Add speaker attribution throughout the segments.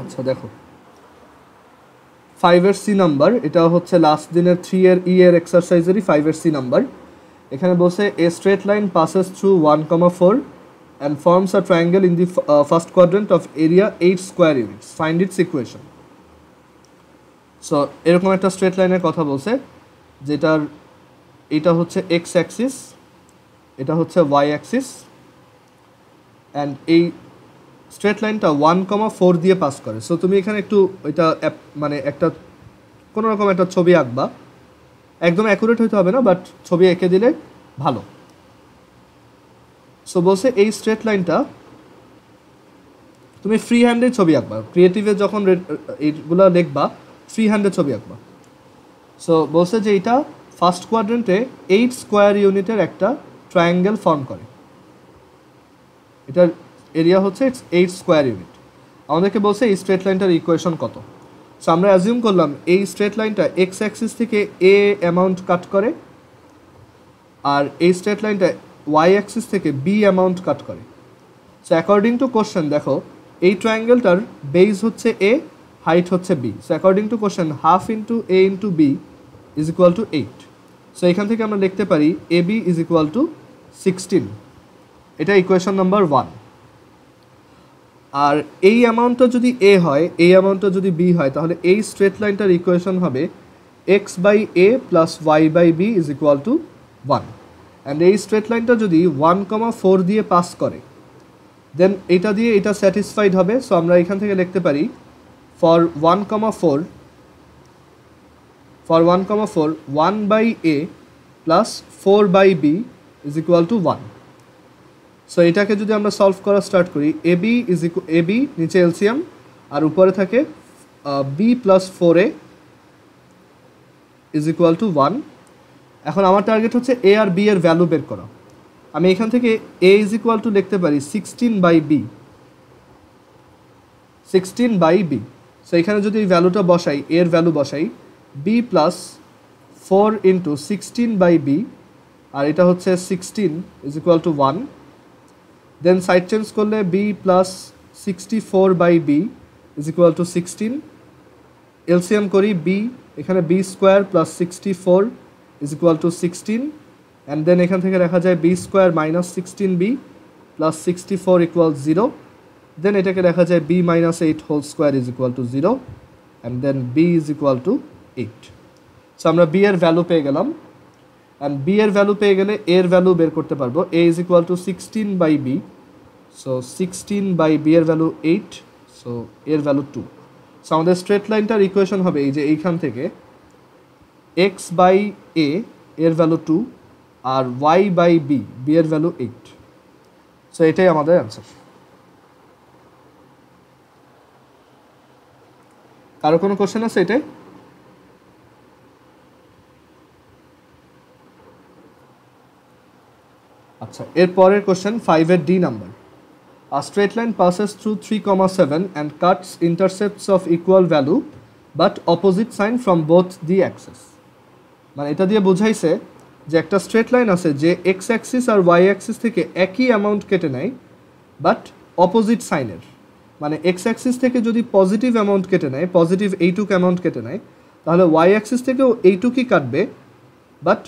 Speaker 1: আচ্ছা দেখো 5 এর সি নাম্বার, এটা হচ্ছে লাস্ট দিনের 3 এর ই এর এক্সারসাইজেরই 5 এর সি নাম্বার। এখানে বলছে a straight line passes through 1,4 and forms a triangle in the first quadrant of area 8 square units. Find its equation. So এরকম একটা স্ট্রেট লাইনের কথা বলছে, যেটার এটা হচ্ছে এক্স অ্যাক্সিস, এটা হচ্ছে ওয়াই অ্যাক্সিস, অ্যান্ড এই স্ট্রেট লাইনটা 1,4 দিয়ে পাস করে। সো তুমি এখানে একটু এটা মানে একটা কোনো রকম একটা ছবি আঁকবা, একদম অ্যাকুরেট হইতে হবে না, বাট ছবি এঁকে দিলে ভালো। সো বলছে এই স্ট্রেট লাইনটা তুমি ফ্রি হ্যান্ডে ছবি আঁকবা, ক্রিয়েটিভে যখন এইগুলো লিখবা ফ্রি হ্যান্ডে ছবি আঁকবা। সো বলছে যে এটা ফার্স্ট কোয়াড্রেন্টে 8 স্কোয়ার ইউনিটের একটা ট্রায়াঙ্গেল ফর্ম করে, এটার এরিয়া হচ্ছে 8 স্কোয়ার ইউনিট। আমাদেরকে বলছে এই স্ট্রেট লাইনটার ইকুয়েশন কত। সো আমরা অ্যাজিউম করলাম এই স্ট্রেট লাইনটা এক্স অ্যাক্সিস থেকে এ অ্যামাউন্ট কাট করে, আর এই স্ট্রেট লাইনটা ওয়াই অ্যাক্সিস থেকে বি অ্যামাউন্ট কাট করে। সো অ্যাকর্ডিং টু কোশ্চেন দেখো এই ট্রায়াঙ্গেলটার বেস হচ্ছে এ, হাইট হচ্ছে B. So according to question half into A into B is equal to 8। So এখান থেকে আমরা লিখতে পারি A B is equal to 16। এটা ইকুয়েশন নাম্বার 1। আর এই অ্যামাউন্টটা যদি এ হয়, এই অ্যামাউন্টটা যদি বি হয়, তাহলে এই স্ট্রেট লাইনটার ইকুয়েশন হবে X by A plus Y by B is equal to 1। And এই স্ট্রেট লাইনটা যদি 1,4 দিয়ে পাস করে, দেন এটা দিয়ে এটা স্যাটিসফাইড হবে। সো আমরা এখান থেকে লিখতে পারি for 1,4 1 by A plus 4 by B is equal to 1। So এটাকে যদি আমরা সলভ করা স্টার্ট করি, এ বি নিচে এলসিয়াম আর উপরে থাকে B plus 4a is equal to 1। এখন আমার টার্গেট হচ্ছে এ আর বি এর ভ্যালু বের করা। আমি এখান থেকে এ ইজ ইকুয়াল টু লিখতে পারি 16 by B, 16 by B. So এখানে যদি এই ভ্যালুটা বসাই, এর ভ্যালু বসাই B plus 4 into 16 by B, আর এটা হচ্ছে 16 is equal to 1। Then side change করলে B plus 64 by B is equal to 16। LCM করি বি, এখানে B square plus 64 is equal to 16। And then এখান থেকে দেখা যায় B square minus 16b plus 64 equal 0। Then এটাকে দেখা যায় B minus 8 whole square is equal to 0, and then B is equal to 8। So আমরা বি এর ভ্যালু পেয়ে গেলাম, অ্যান্ড বি এর ভ্যালু পেয়ে গেলে এর ভ্যালু বের করতে পারবো। A is equal to 16 by B, so 16 by b এর ভ্যালু 8, সো এর ভ্যালু 2। সো আমাদের স্ট্রেট লাইনটার ইকুয়েশন হবে এই যে এইখান থেকে এক্স বাই এ এর ভ্যালু 2 আর ওয়াই বাই বি, বি এর ভ্যালু 8। সো এটাই আমাদের অ্যান্সার। কারো কোনো কোশ্চেন আছে এটাই? আচ্ছা, এর পরের কোশ্চেন 5 এর D number. A straight line passes through 3,7 and cuts intercepts of equal value but opposite sign from both the axes. মানে এটা দিয়ে বোঝাইছে যে একটা স্ট্রেট লাইন আছে যে এক্স অ্যাক্সিস আর ওয়াই অ্যাক্সিস থেকে একই অ্যামাউন্ট কেটে নেয় বাট অপোজিট সাইনের। মানে এক্স অ্যাক্সিস থেকে যদি পজিটিভ অ্যামাউন্ট কেটে নেয়, পজিটিভ এইটুক অ্যামাউন্ট কেটে নেয়, তাহলে ওয়াই অ্যাক্সিস থেকেও এইটুকুই কাটবে, বাট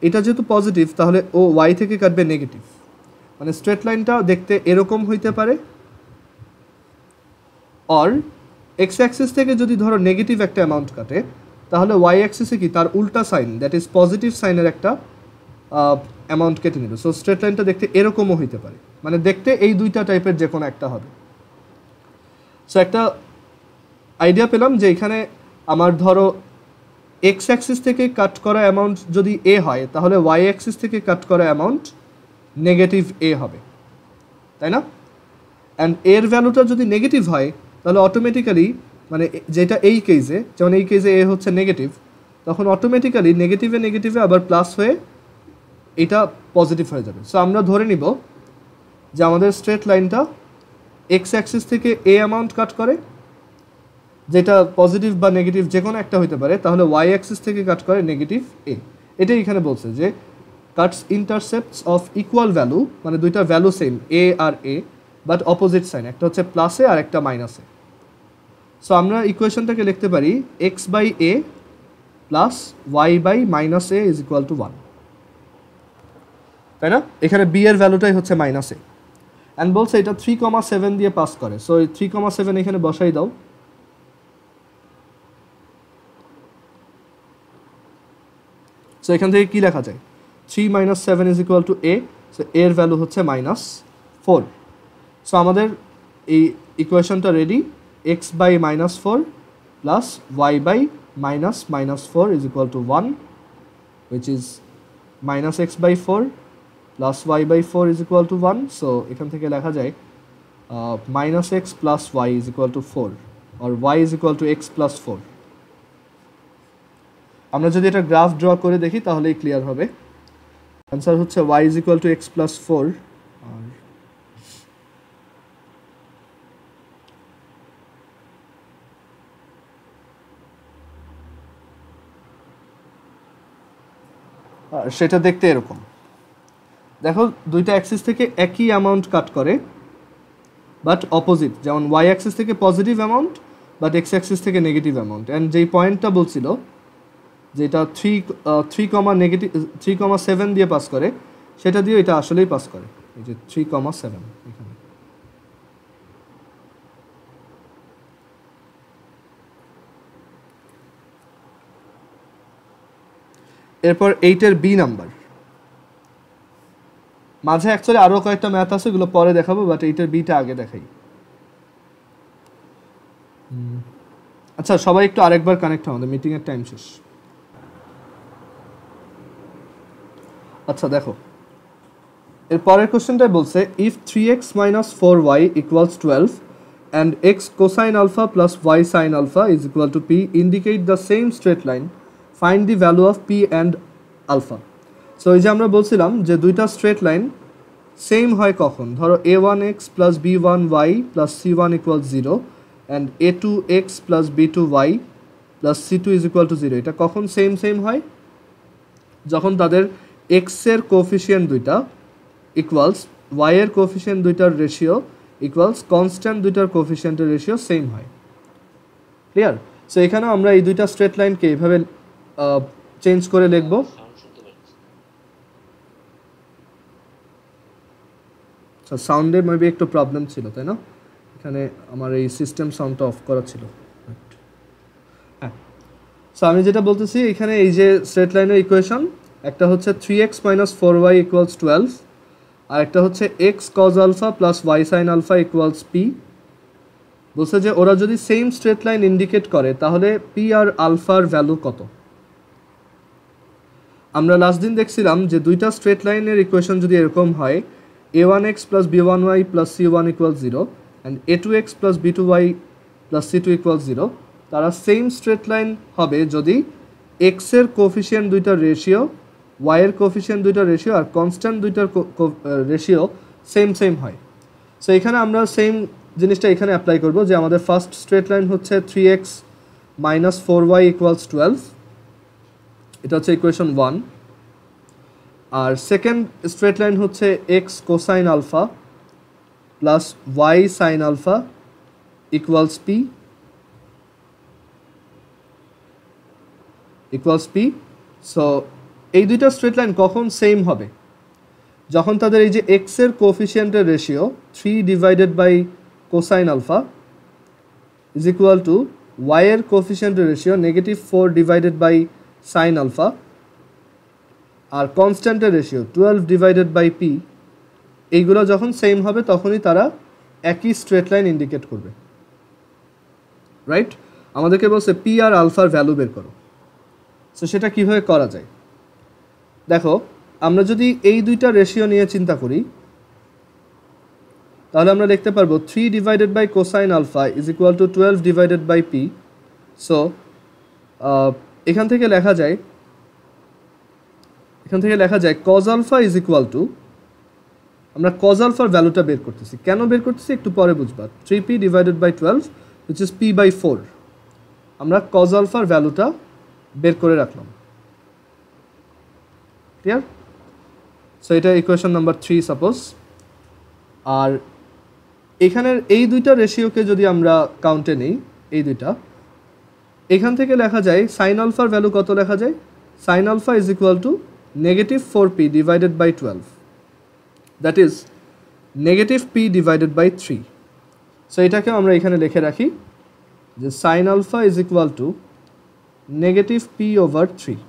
Speaker 1: এটা যেহেতু পজিটিভ তাহলে ও ওয়াই থেকে কাটবে নেগেটিভ। মানে স্ট্রেট লাইনটা দেখতে এরকম হইতে পারে, অর এক্স অ্যাক্সিস থেকে যদি ধরো নেগেটিভ একটা অ্যামাউন্ট কাটে, তাহলে ওয়াই অ্যাক্সিসে কি তার উল্টা সাইন, দ্যাট ইজ পজিটিভ সাইনের একটা অ্যামাউন্ট কেটে নেবে। সো স্ট্রেট লাইনটা দেখতে এরকমও হইতে পারে, মানে দেখতে এই দুইটা টাইপের যে কোনো একটা হবে। সো একটা আইডিয়া পেলাম যে এখানে আমার ধরো এক্স অ্যাক্সিস থেকে কাট করা অ্যামাউন্ট যদি এ হয়, তাহলে ওয়াই অ্যাক্সিস থেকে কাট করা অ্যামাউন্ট নেগেটিভ এ হবে, তাই না? অ্যান্ড এর ভ্যালুটা যদি নেগেটিভ হয় তাহলে অটোমেটিক্যালি, মানে যেটা এই কেসে, যেমন এই কেসে এ হচ্ছে নেগেটিভ, তখন অটোমেটিক্যালি নেগেটিভে নেগেটিভে আবার প্লাস হয়ে এটা পজিটিভ হয়ে যাবে। সো আমরা ধরে নিব যে আমাদের স্ট্রেট লাইনটা এক্স অ্যাক্সিস থেকে এ অ্যামাউন্ট কাট করে, যেটা পজিটিভ বা নেগেটিভ যে কোনো একটা হইতে পারে, তাহলে ওয়াই অ্যাক্সিস থেকে কাট করে নেগেটিভ এ। এটাই এখানে বলছে যে cuts intercepts of equal value, মানে দুইটা ভ্যালু সেম এ আর এ, বাট অপোজিট সাইন, একটা হচ্ছে প্লাসে আর একটা মাইনাসে। সো আমরা ইকুয়েশনটাকে লিখতে পারি X by A plus Y by minus A is equal to 1, তাই না? এখানে বি এর ভ্যালুটাই হচ্ছে মাইনাস এ, অ্যান্ড বলছে এটা 3,7 দিয়ে পাস করে। সো এই 3,7 এখানে বসাই দাও। সো এখান থেকে কি লেখা যায়? 3 minus 7 is equal to a, so এর ভ্যালু হচ্ছে -4। সো আমাদের এই ইকুয়েশনটা ready, x by -4 plus y by -4 is equal to 1, which is -x by 4 plus y by 4 is equal to 1. So এখান থেকে লেখা যায় -x plus y is equal to 4, or y is equal to x plus 4. আমরা যদি এটা graph draw করে দেখি তাহলেই ক্লিয়ার হবে। অ্যান্সার হচ্ছে y is equal to x plus 4, আর সেটা দেখতে এরকম। দেখো দুইটা অ্যাক্সিস থেকে একই অ্যামাউন্ট কাট করে বাট অপোজিট, যেমন y অ্যাক্সিস থেকে positive amount but x Axis থেকে নেগেটিভ অ্যামাউন্ট। অ্যান্ড যেই পয়েন্টটা বলছিল যেটা 3,7 দিয়ে পাস করে, সেটা দিয়ে এটা আসলেই পাস করে, এই যে 3,7 এখানে। এরপর 8-এর বি নাম্বার, মাঝে অ্যাকচুয়ালি আরও কয়েকটা ম্যাথ আছে, এগুলো পরে দেখাবো, বাট 8-এর বিটা আগে দেখাই। আচ্ছা সবাই একটু আরেকবার কানেক্ট হও, আমাদের মিটিংয়ের টাইম শেষ। আচ্ছা দেখো এর পরের কোশ্চেনটাই বলছে if 3x minus 4y equals 12 and x cosine alpha plus y sin alpha is equal to p, indicate the same straight line, find the value of p and alpha. So এই যে আমরা বলছিলাম যে দুইটা স্ট্রেট লাইন সেম হয় কখন, ধরো a1x plus b1y plus c1 equals 0 and a2x plus b2y plus c2 is equal to 0, এটা কখন সেম হয়? যখন তাদের x এর কোফিশিয়েন্ট দুইটা ইকুয়ালস y এর কোফিশিয়েন্ট দুইটার রেশিও ইকুয়ালস কনস্ট্যান্ট দুইটার কোফিশিয়েন্টের রেশিও সেম হয়। ক্লিয়ার? সো এখানে আমরা এই দুইটা স্ট্রেট লাইনকে এইভাবে চেঞ্জ করে লিখব। সাউন্ডে মেবি একটু প্রবলেম ছিল, তাই না? এখানে আমার এই সিস্টেম সাউন্ডটা অফ করা ছিল। হ্যাঁ, সো আমি যেটা বলতেছি এখানে এই যে স্ট্রেট লাইনের ইকুয়েশন, একটা হচ্ছে 3x minus 4y equals 12, আর একটা হচ্ছে x cos alpha plus y sin alpha equals p। বলছে যে ওরা যদি সেম স্ট্রেট লাইন ইন্ডিকেট করে তাহলে p আর আলফার ভ্যালু কত? আমরা লাস্ট দিন দেখছিলাম যে দুইটা স্ট্রেট লাইনের ইকুয়েশন যদি এরকম হয়, a1x plus b1y plus c1 equals 0 and a2x plus b2y plus c2 equals 0, তারা সেম স্ট্রেট লাইন হবে যদি x এর কোফিশিয়েন্ট দুইটার রেশিও, y এর কোফিশিয়েন্ট দুইটার রেশিও আর কনস্ট্যান্ট দুইটার রেশিও সেম হয়। সো এখানে আমরা সেম জিনিসটা এখানে অ্যাপ্লাই করব, যে আমাদের ফার্স্ট স্ট্রেট লাইন হচ্ছে 3x minus 4y equals 12, এটা হচ্ছে ইকুয়েশন 1, আর সেকেন্ড স্ট্রেট লাইন হচ্ছে x cosine alpha plus y sine alpha equals p। So এই দুইটা স্ট্রেট লাইন কখন সেম হবে? যখন তাদের এই যে x এর কোফিশিয়েন্টের ratio 3 divided by cosine alpha is equal to y এর কোফিশিয়েন্টের ratio -4 divided by sine alpha, আর কনস্ট্যান্টের রেশিও 12 ডিভাইডেড বাই p, এইগুলো যখন সেম হবে তখনই তারা একই স্ট্রেট লাইন ইন্ডিকেট করবে। রাইট? আমাদেরকে বলছে p আর আলফার ভ্যালু বের করো। সো সেটা কীভাবে করা যায়? দেখো আমরা যদি এই দুইটা রেশিও নিয়ে চিন্তা করি তাহলে আমরা দেখতে পারবো 3 divided by cosine alpha is equal to 12 divided by p। So এখান থেকে লেখা যায় cos alpha is equal to, আমরা কজ আলফার ভ্যালুটা বের করতেছি, কেন বের করতেছি একটু পরে বুঝবা, 3p divided by 12 which is p by 4। আমরা কজ আলফার ভ্যালুটা বের করে রাখলাম। ক্লিয়ার? সো এটা ইকুয়েশন নাম্বার 3 সাপোজ। আর এখানের এই দুইটা রেশিওকে যদি আমরা কাউন্টে নিই এই দুইটা, এখান থেকে লেখা যায় সাইন আলফার ভ্যালু কত লেখা যায়, sine alpha is equal to negative 4p divided by 12, that is negative p divided by 3। So এটাকেও আমরা এখানে লিখে রাখি যে sine alpha is equal to negative p over 3।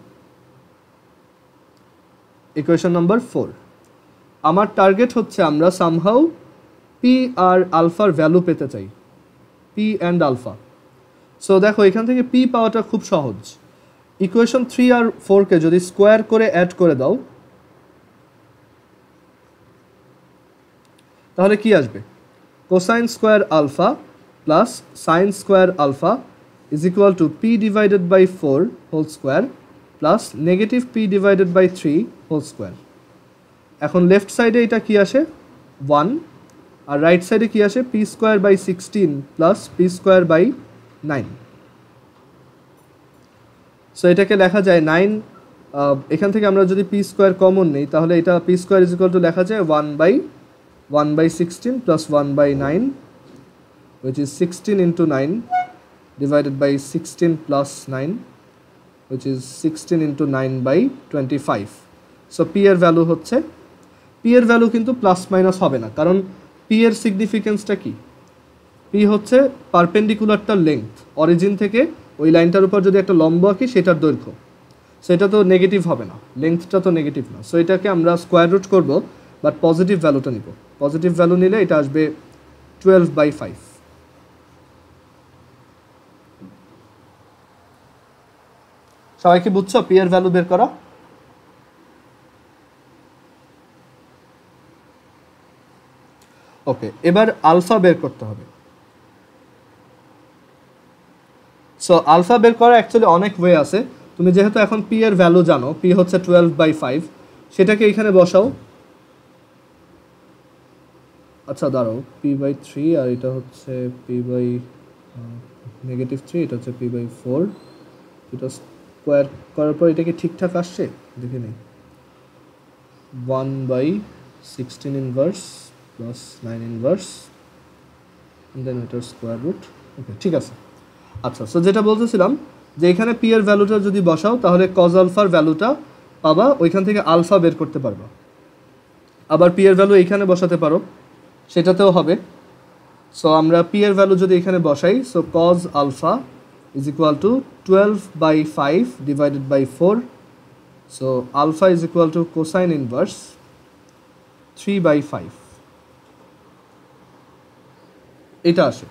Speaker 1: Equation number 4। আমার টার্গেট হচ্ছে আমরা সামহাউ পি আর আলফার ভ্যালু পেতে চাই, পি অ্যান্ড আলফা। সো দেখো এখান থেকে পি পাওয়াটা খুব সহজ। ইকুয়েশন 3 আর 4কে যদি স্কোয়ার করে অ্যাড করে দাও তাহলে কি আসবে, cosine square alpha plus sine square alpha is equal to P divided by 4 whole square plus negative P divided by 3 whole square. এখন লেফট সাইডে এটা কি আসে 1, আর রাইট সাইডে কি আসে P square by 16 plus P square by 9। So এটাকে লেখা যায় 9, এখান থেকে আমরা যদি পি স্কোয়ার কমন নেই তাহলে এটা P square is equal two লেখা যায় 1 by 16 plus 1 by 9, which is 16 into 9 divided by 16 plus 9, which is 16 into 9 by 25. So p এর ভ্যালু হচ্ছে, p এর ভ্যালু কিন্তু প্লাস মাইনাস হবে না, কারণ p এর সিগনিফিকেন্সটা কি, p হচ্ছে পারপেন্ডিকুলারটার লেংথ, অরিজিন থেকে ওই লাইনটার উপর যদি একটা লম্ব আঁকি সেটার দৈর্ঘ্য, সেটা তো নেগেটিভ হবে না, লেংথটা তো নেগেটিভ না। সো এটাকে আমরা স্কোয়ার রুট করবো, বাট পজিটিভ ভ্যালুটা নিব, পজিটিভ ভ্যালু নিলে এটা আসবে 12/5। সবাই কি বুঝছো পি এর ভ্যালু বের করা? ওকে, এবার আলফা বের করতে হবে। সো আলফা বের করা অ্যাকচুয়ালি অনেক ওয়ে আছে। তুমি যেহেতু এখন পি এর ভ্যালু জানো, পি হচ্ছে 12/5, সেটাকে এখানে বসাও। আচ্ছা দাঁড়াও, p/3 আর এটা হচ্ছে p/-3, এটা হচ্ছে p/4, এটা স্কোয়ার করার পর এটা কি ঠিকঠাক আসছে দেখে নেই, 1/16 ইনভার্স প্লাস 9 ইনভার্স দেন এটার স্কোয়ার রুট। ওকে ঠিক আছে। আচ্ছা, সো যেটা বলতেছিলাম যে এখানে পি এর ভ্যালুটা যদি বসাও তাহলে কজ আলফার ভ্যালুটা পাবা, ওইখান থেকে আলফা বের করতে পারবা। আবার পি এর ভ্যালু এইখানে বসাতে পারো, সেটাতেও হবে। সো আমরা পি এর ভ্যালু যদি এখানে বসাই, so cos alpha is equal to 12/5 divided by 4। So alpha is equal to cosine inverse 3/5, এটা আসে।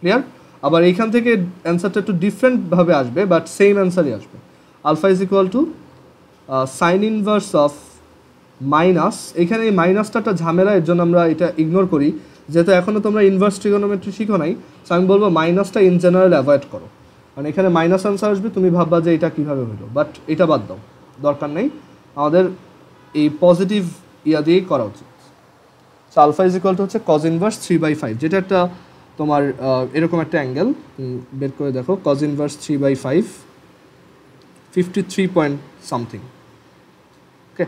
Speaker 1: ক্লিয়ার? আবার এইখান থেকে অ্যান্সারটা একটু ডিফারেন্টভাবে আসবে, বাট সেম অ্যান্সারই আসবে। Alpha is equal to sine inverse of minus, এখানে এই মাইনাসটা একটা ঝামেলা, এর জন্য আমরা এটা ইগনোর করি, যেহেতু এখনও তোমরা ইনভার্স ট্রিগোনোমেট্রি শিখো নাই। সো আমি বলবো মাইনাসটা ইন জেনারেল অ্যাভয়েড করো, মানে এখানে মাইনাস আনসার আসবে, তুমি ভাববা যে এটা কীভাবে হলো, বাট এটা বাদ দাও, দরকার নেই, আমাদের এই পজিটিভ ইয়া দিয়েই করা উচিত। So alpha is equal to হচ্ছে কজ ইনভার্স 3/5, যেটা একটা তোমার এরকম একটা অ্যাঙ্গেল বের করে দেখো, কজ ইনভার্স 3/5 53 পয়েন্ট সামথিং। ওকে,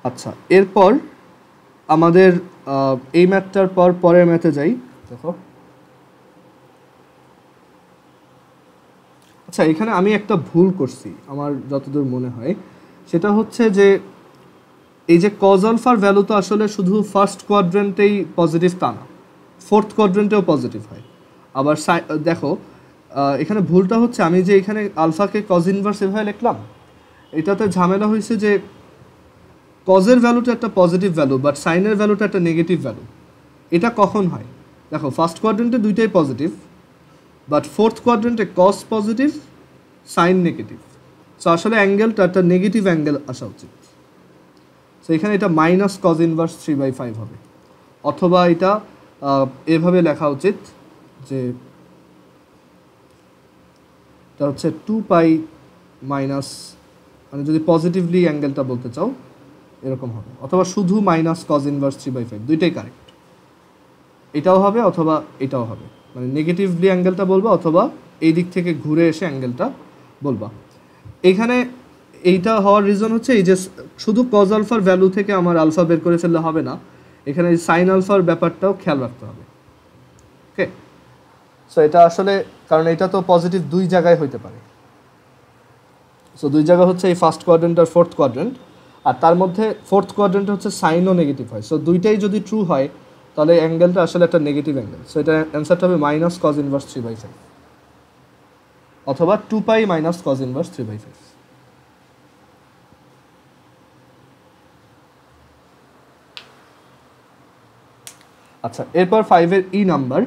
Speaker 1: আচ্ছা এরপর আমাদের এই ম্যাথটার পর পরের ম্যাথে যাই। দেখো আচ্ছা, এখানে আমি একটা ভুল করছি আমার যতদূর মনে হয়, সেটা হচ্ছে যে এই যে কজ আলফার ভ্যালু তো আসলে শুধু ফার্স্ট কোয়াড্রেন্টেই পজিটিভ তা না, ফোর্থ কোয়াড্রেন্টেও পজিটিভ হয়। আবার দেখো এখানে ভুলটা হচ্ছে, আমি যে এখানে আলফাকে কজ ইনভার্স এভাবে লিখলাম, এটাতে ঝামেলা হয়েছে যে কজের ভ্যালুটা একটা পজিটিভ ভ্যালু, বাট সাইনের ভ্যালুটা একটা নেগেটিভ ভ্যালু। এটা কখন হয় দেখো, ফার্স্ট কোয়াড্রেন্টে দুইটাই পজিটিভ, বাট ফোর্থ কোয়াড্রেন্টে cos positive sine negative. So আসলে অ্যাঙ্গেলটা একটা নেগেটিভ অ্যাঙ্গেল আসা উচিত। সো এখানে এটা মাইনাস কজ ইনভার্স 3/5 হবে, অথবা এটা এভাবে লেখা উচিত যে এটা হচ্ছে 2π মাইনাস, মানে যদি পজিটিভলি অ্যাঙ্গেলটা বলতে চাও এরকম হবে, অথবা শুধু মাইনাস কজ ইনভার্স 3/5, দুইটাই কারেক্ট। এটাও হবে অথবা এটাও হবে, মানে নেগেটিভলি অ্যাঙ্গেলটা বলবো অথবা এই দিক থেকে ঘুরে এসে অ্যাঙ্গেলটা বলবা। এখানে এইটা হওয়ার রিজন হচ্ছে এই যে শুধু কজ আলফার ভ্যালু থেকে আমার আলফা বের করে ফেললে হবে না, এখানে সাইন আলফার ব্যাপারটাও খেয়াল রাখতে হবে। ওকে, সো এটা আসলে কারণ এটা তো পজিটিভ দুই জায়গায় হইতে পারে। সো দুই জায়গা হচ্ছে এই ফার্স্ট কোয়াড্রেন্ট আর ফোর্থ কোয়াড্রেন্ট, আর তার মধ্যে ফোর্থ কোয়াড্রেন্ট হচ্ছে সাইনও নেগেটিভ হয়। সো দুইটাই যদি ট্রু হয় তাহলে অ্যাঙ্গেলটা আসলে একটা নেগেটিভ অ্যাঙ্গেল। সো এটা অ্যান্সারটা হবে মাইনাস কজ ইনভার্স 3/5 অথবা 2π মাইনাস কজ ইনভার্স 3/5। আচ্ছা, এরপর 5-এর ই নাম্বার।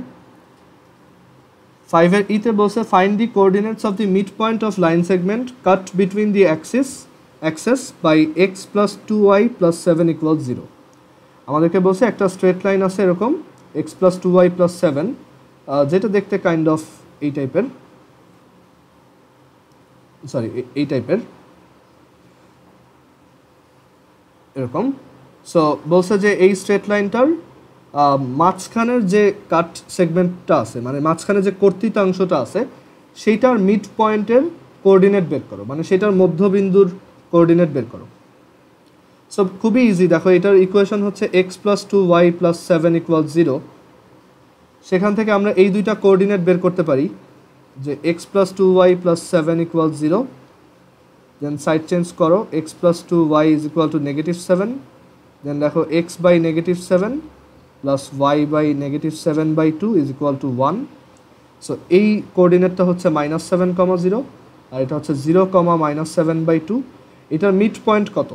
Speaker 1: 5-এর ইতে বলছে find the coordinates of the mid point of line segment cut between the axes by x plus 2y plus 7 equal 0। আমাদেরকে বলছে একটা স্ট্রেট লাইন আছে এরকম x প্লাস 2y প্লাস 7, যেটা দেখতে কাইন্ড অফ এই টাইপের, এই টাইপের এরকম। সো বলছে যে এই স্ট্রেট লাইনটার মাঝখানের যে কাট সেগমেন্টটা আছে, মানে মাঝখানে যে কর্তৃতাংশটা আছে সেইটার মিড পয়েন্টের কোঅর্ডিনেট বের করো, মানে সেটার মধ্যবিন্দুর কোঅর্ডিনেট বের করো। সো খুবই ইজি, দেখো এটার ইকুয়েশন হচ্ছে x plus 2y plus 7 equal 0। সেখান থেকে আমরা এই দুইটা কোঅর্ডিনেট বের করতে পারি যে x plus 2y plus 7 equal 0, then side change করো x plus 2y is equal to negative 7, then দেখো x by negative 7 plus y by negative 7/2 is equal to 1। So এই কোঅর্ডিনেটটা হচ্ছে -7,0 আর এটা হচ্ছে 0, -7/2। এটার মিড পয়েন্ট কত?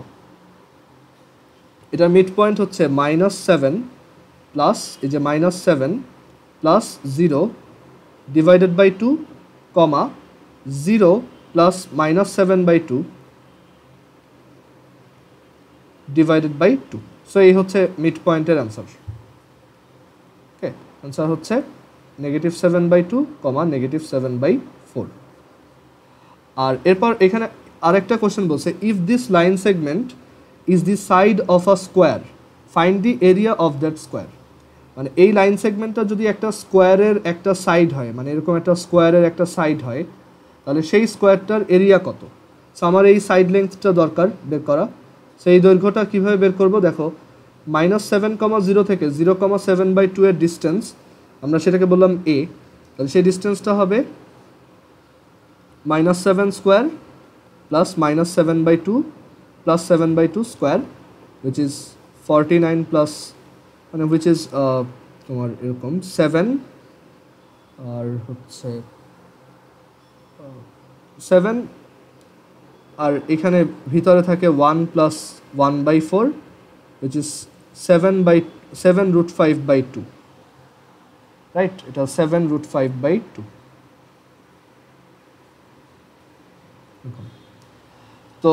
Speaker 1: এটার মিড পয়েন্ট হচ্ছে -7 প্লাস এই যে -7 plus 0 divided by 2, 0 plus -7/2 divided by 2। So এই হচ্ছে মিড পয়েন্টের অ্যান্সার। ওকে, অ্যান্সার হচ্ছে -7/2, -7/4। আর এরপর এখানে আরেকটা কোশ্চেন বলছে if this line segment is the side of a square find the area of that square. মানে এই লাইন সেগমেন্টটা যদি একটা স্কোয়ারের একটা সাইড হয়, মানে এরকম একটা স্কোয়ারের একটা সাইড হয়, তাহলে সেই স্কোয়ারটার এরিয়া কত? সো আমার এই সাইড লেন্থটা দরকার বের করা। সো এই দৈর্ঘ্যটা কীভাবে বের করব? দেখো -7,0 থেকে 0,7/2 এর ডিস্টেন্স, আমরা সেটাকে বললাম a, তাহলে সেই ডিস্টেন্সটা হবে -7 square plus -7/2 plus 7/2 square, which is 49 plus, মানে উইচ ইজ তোমার এরকম 7 আর হচ্ছে 7, আর এখানে ভিতরে থাকে 1 প্লাস 1/4 which is 7√5/2, রাইট? এটা 7√5/2। তো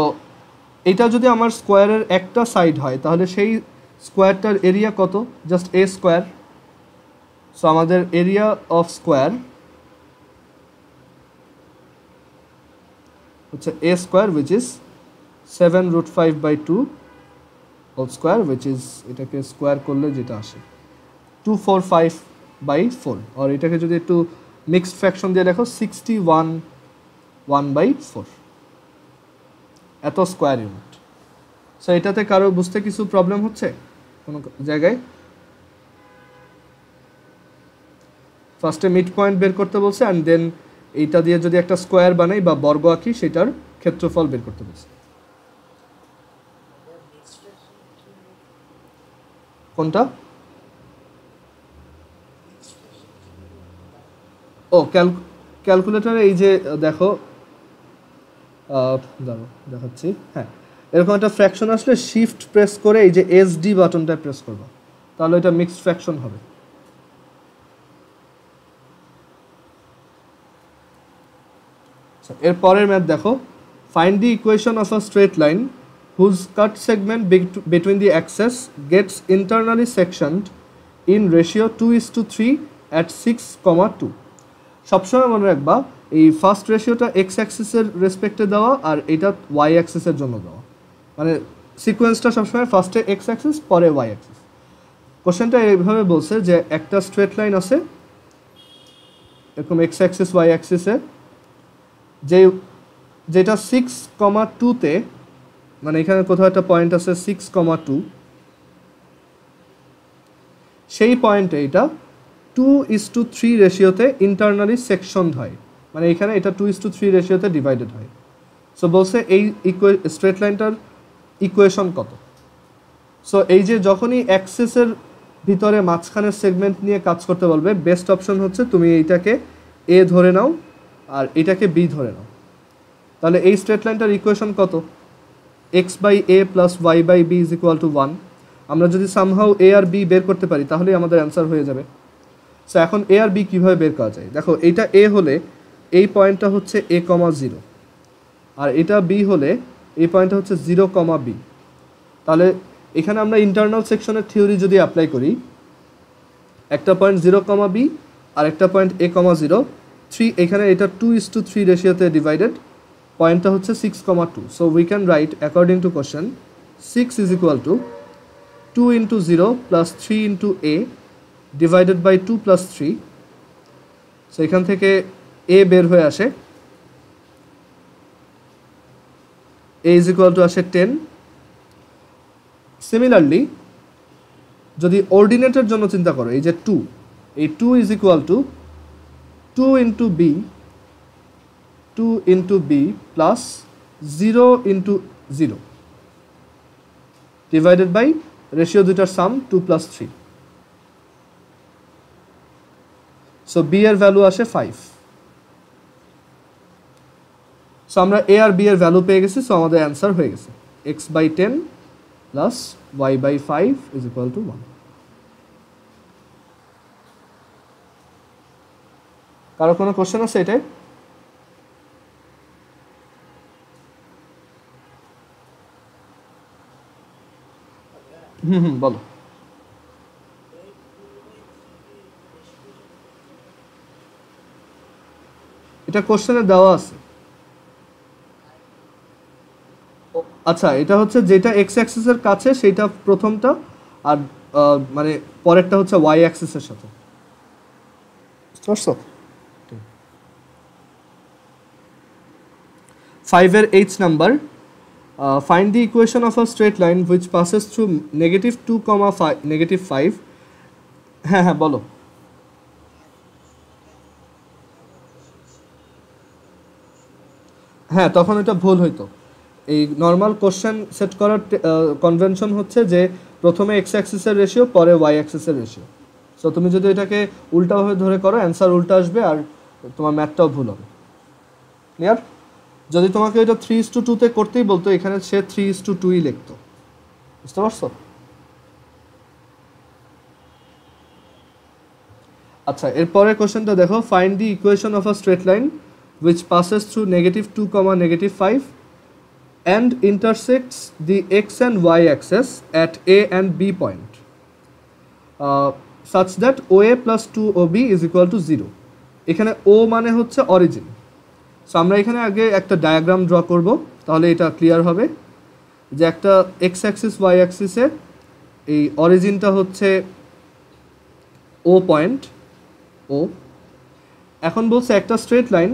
Speaker 1: এটা যদি আমার স্কোয়ারের একটা সাইড হয় তাহলে সেই স্কোয়ারটার এরিয়া কত? Just a square. সো আমাদের এরিয়া অফ স্কোয়ার হচ্ছে a square which is 7√5/2 whole square, which is এটাকে স্কোয়ার করলে যেটা আসে 245/4, আর এটাকে যদি একটু মিক্সড ফ্র্যাকশন দিয়ে দেখো 61/4, এত স্কোয়ার ইউনিট। সো এটাতে কারো বুঝতে কিছু প্রবলেম হচ্ছে কোনো জায়গায়? ফার্স্টে মিড পয়েন্ট বের করতে বলছে, অ্যান্ড দেন এইটা দিয়ে যদি একটা স্কোয়ার বানাই বা বর্গ আঁকি সেটার ক্ষেত্রফল বের করতে বলছে। কোনটা? ও ক্যালকুলেটারে এই যে দেখো, দাঁড়াও দেখাচ্ছি। হ্যাঁ, এরকম একটা ফ্র্যাকশন আসলে শিফট প্রেস করে এই যে SD বাটনটা প্রেস করবো, তাহলে এটা মিক্সড ফ্র্যাকশন হবে। এর পরের ম্যাথ দেখো, find the equation of a straight line whose cut segment between the axes gets internally sectioned in ratio 2:3 at 6,2। সবসময় মনে রাখবা এই ফার্স্ট রেশিওটা এক্স অ্যাক্সিসের রেসপেক্টে দেওয়া আর এটা ওয়াই অ্যাক্সিসের জন্য দেওয়া, মানে সিকোয়েন্সটা সবসময় ফার্স্টে এক্স অ্যাক্সিস পরে ওয়াই অ্যাক্সিস। কোশ্চেনটা এইভাবে বলছে যে একটা স্ট্রেট লাইন আছে এরকম এক্স অ্যাক্সিস ওয়াই অ্যাক্সিসে, যে যেটা 6,2তে, মানে এখানে কোথাও একটা পয়েন্ট আছে 6,2, সেই পয়েন্টে এটা 2:3 রেশিওতে ইন্টারনালি সেকশন হয়, মানে এখানে এটা 2:3 রেশিওতে ডিভাইডেড হয়। সো বলছে এই স্ট্রেট লাইনটার ইকুয়েশন কত। সো এই যে যখনই অ্যাক্সিসের ভিতরে মাঝখানের সেগমেন্ট নিয়ে কাজ করতে বলবে, বেস্ট অপশন হচ্ছে তুমি এইটাকে এ ধরে নাও আর এটাকে বি ধরে নাও। তাহলে এই স্ট্রেট লাইনটার ইকুয়েশন কত? x/a + y/b = 1। আমরা যদি সামহাউ এ আর বি বের করতে পারি তাহলেই আমাদের অ্যান্সার হয়ে যাবে। সো এখন এ আর বি কীভাবে বের করা যায়? দেখো, এইটা এ হলে এই পয়েন্টটা হচ্ছে a,0, আর এটা বি হলে এই পয়েন্টটা হচ্ছে 0,b। তাহলে এখানে আমরা ইন্টারনাল সেকশনের থিওরি যদি অ্যাপ্লাই করি, একটা পয়েন্ট 0,b আর একটা পয়েন্ট a,0, 3, এখানে এটা 2:3 রেশিওতে ডিভাইডেড, পয়েন্টটা হচ্ছে 6,2। So we can write according to question 6 = 2 × 0 + 3 × a divided by 2 + 3। সো এখান থেকে a বের হয়ে আসে, a = আসে 10। সিমিলারলি যদি অর্ডিনেটের জন্য চিন্তা করো, এই যে 2, এই 2 = 2 × b plus 0 × 0 divided by ratio দুটার সাম 2 + 3। সো বি এর ভ্যালু আসে 5। সো আমরা এ আর বি এর ভ্যালু পেয়ে গেছি। সো আমাদের অ্যান্সার হয়ে গেছে x/10 + y/5 = 1। কারো কোনো কোশ্চেন আছে এটাই? বলো। এটা কোশ্চেনে দেওয়া আছে। আচ্ছা, এটা হচ্ছে যেটা এক্স অ্যাক্সিসের কাছে সেইটা প্রথমটা, আর মানে পরেরটা হচ্ছে ওয়াই অ্যাক্সিসের সাথে। বুঝতে 5-এর H number, find the equation of a straight line which passes through -2, -5। হ্যাঁ হ্যাঁ বলো। হ্যাঁ, তখন এটা ভুল হইতো। এই নর্মাল কোশ্চেন সেট করার কনভেনশন হচ্ছে যে প্রথমে এক্স অ্যাক্সিসের রেশিও, পরে ওয়াই অ্যাক্সিসের রেশিও। সো তুমি যদি এটাকে উল্টাভাবে ধরে করো, অ্যান্সার উল্টা আসবে আর তোমার ম্যাথটাও ভুল হবে। ক্লিয়ার? যদি তোমাকে এটা 3:2 করতেই বলতো, এখানে সে 3:2 লিখতো। বুঝতে পারছো? আচ্ছা, এরপরের কোশ্চেনটা দেখো, find the equation of a straight line which passes through -2, -5 and intersects the x and y axis at a and b point such that OA plus 2OB is equal to 0. এখানে O মানে হচ্ছে origin. So আমরা এখানে আগে একটা diagram draw করব, তাহলে এটা ক্লিয়ার হবে যে একটা এক্স অ্যাক্সিস ওয়াই অ্যাক্সিসে এই অরিজিনটা হচ্ছে O পয়েন্ট O। এখন বলছে একটা স্ট্রেট লাইন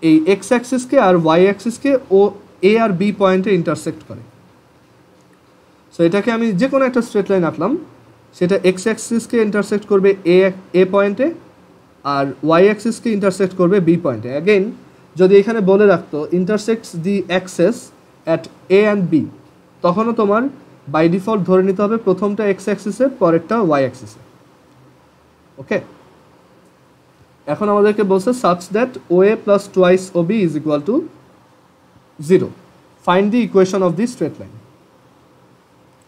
Speaker 1: এই এক্স অ্যাক্সিসকে আর ওয়াই অ্যাক্সিসকে ও এ আর বি পয়েন্টে ইন্টারসেক্ট করে। সো এটাকে আমি যে কোনো একটা স্ট্রেট লাইন আঁকলাম, সেটা এক্স অ্যাক্সিসকে ইন্টারসেক্ট করবে এ পয়েন্টে, আর ওয়াই অ্যাক্সিসকে ইন্টারসেক্ট করবে বি পয়েন্টে। অ্যাগেইন যদি এখানে বলে রাখতো intersects the axes at A and B, তখনও তোমার বাই ডিফল্ট ধরে নিতে হবে প্রথমটা এক্স অ্যাক্সিসে, পরেরটা ওয়াই অ্যাক্সিসে। ওকে, এখন আমাদেরকে বলছে such that OA plus twice OB is equal to 0. Find the equation of the straight line.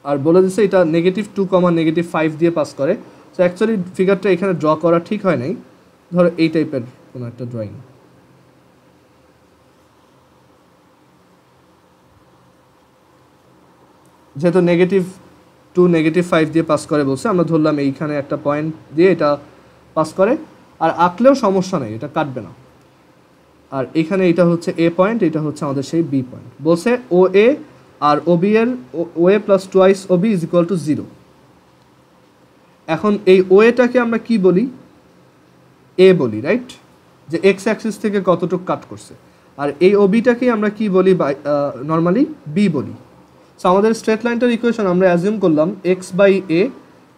Speaker 1: আর বলে দিচ্ছে এটা -2, -5 দিয়ে পাস করে। সো অ্যাকচুয়ালি ফিগারটা এখানে ড্র করা ঠিক হয় নাই। ধরো এই টাইপের কোনো একটা ড্রয়িং। যেহেতু -2, -5 দিয়ে পাস করে বলছে, আমরা ধরলাম এইখানে একটা পয়েন্ট দিয়ে এটা পাস করে। আর আঁকলেও সমস্যা নেই, এটা কাটবে না। আর এখানে এটা হচ্ছে এ পয়েন্ট, এটা হচ্ছে আমাদের সেই বি পয়েন্ট। বলছে ও এ আর ও বি এর OA plus twice OB is equal to 0। এখন এই OAটাকে আমরা কি বলি? এ বলি, রাইট? যে এক্স অ্যাক্সিস থেকে কতটুকু কাট করছে। আর এই ওবিটাকেই আমরা কি বলি নর্মালি বি বলি। সো আমাদের স্ট্রেট লাইনটার ইকুয়েশন আমরা অ্যাজিউম করলাম X by A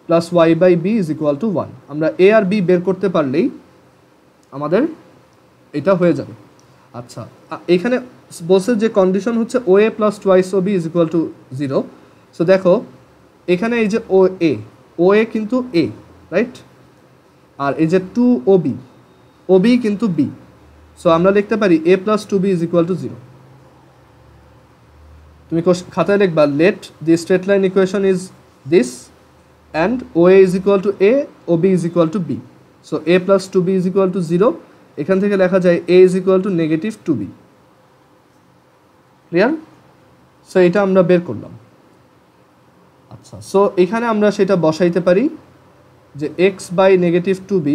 Speaker 1: plus Y by B is equal to 1। আমরা এ আর বি বের করতে পারলেই আমাদের এটা হয়ে যাবে। আচ্ছা, এখানে বলছে যে কন্ডিশন হচ্ছে O A plus twice O B is equal to 0। So দেখো এখানে এই যে ও এ কিন্তু এ, রাইট? আর এই যে 2 ও বি কিন্তু বি। সো আমরা লিখতে পারি a plus 2b is equal to 0। তুমি খাতায় লিখবা let the straight line equation is this and O A is equal to a, O B is equal to b. So a plus 2b is equal to 0। এখান থেকে লেখা যায় a is equal to negative 2b। Clear? So এটা আমরা বের করলাম। আচ্ছা, so এখানে আমরা সেটা বসাইতে পারি যে X by negative 2b